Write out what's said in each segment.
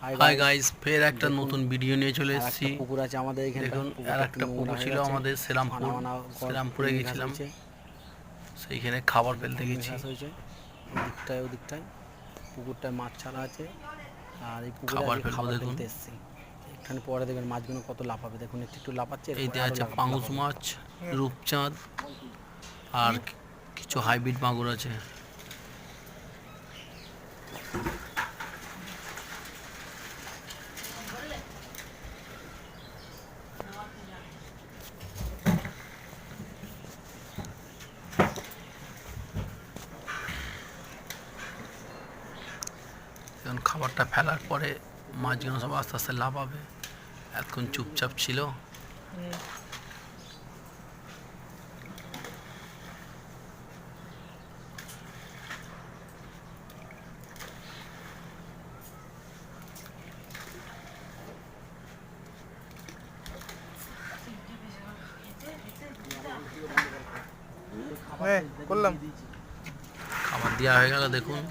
Hi guys, ফের একটা নতুন ভিডিও নিয়ে চলে এসেছি। পুকুর আছে আমাদের এখানে। দেখুন, আর একটা পুকুর ছিল আমাদের সেরামপুরে গেছিলাম, সেইখানে খাবার ফেলতে গেছি। হয়েছে ওদিকটায় পুকুরটায় মাছ ছাড়া আছে, আর এই পুকুরে খাবার আজকে ফেলবো। খাবার দেখুন, ফেলতে এসেছি। এখানে পরে দেখবেন মাছগুলো কত লাফাবে। দেখুন একটু লাফাচ্ছে, এইতে আছে পাঙুশ মাছ, রূপচাঁদ, আর কিছু হাইব্রিড মাগুর আছে। এখন খাবারটা ফেলার পরে মাছগুলো সব আস্তে আস্তে লাফাবে। এতক্ষণ চুপচাপ ছিল। করলাম, খাবার দেওয়া হয়ে গেল। দেখুন,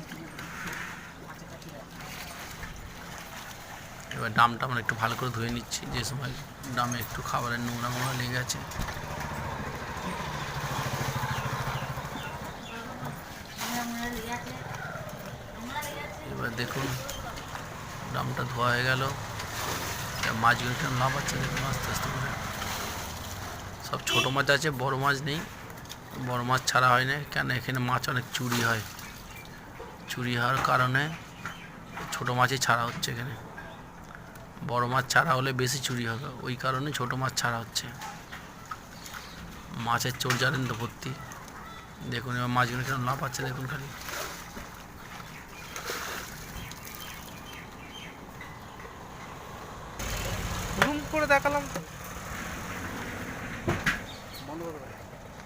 এবার ডামটা আমরা একটু ভালো করে ধুয়ে নিচ্ছি, যে সময় ডামে একটু খাবারের নোংরা মোংরা লেগে আছে। এবার দেখুন, ডামটা ধোয়া হয়ে গেল। মাছগুলো কেন লাফাচ্ছে দেখুন আস্তে আস্তে করে। সব ছোটো মাছ আছে, বড় মাছ নেই। বড় মাছ ছাড়া হয় না, কেন এখানে মাছ অনেক চুরি হয়। চুরি হওয়ার কারণে ছোটো মাছই ছাড়া হচ্ছে এখানে। বড় মাছ ছাড়া হলে বেশি চুরি হবে, ওই কারণে ছোটো মাছ ছাড়া হচ্ছে। মাছের চোর জানেন তো ভর্তি। দেখুন এবার মাছগুলো কেন লাফাচ্ছে দেখুন খালি। জুম করে দেখালাম তো। বন্ধ করে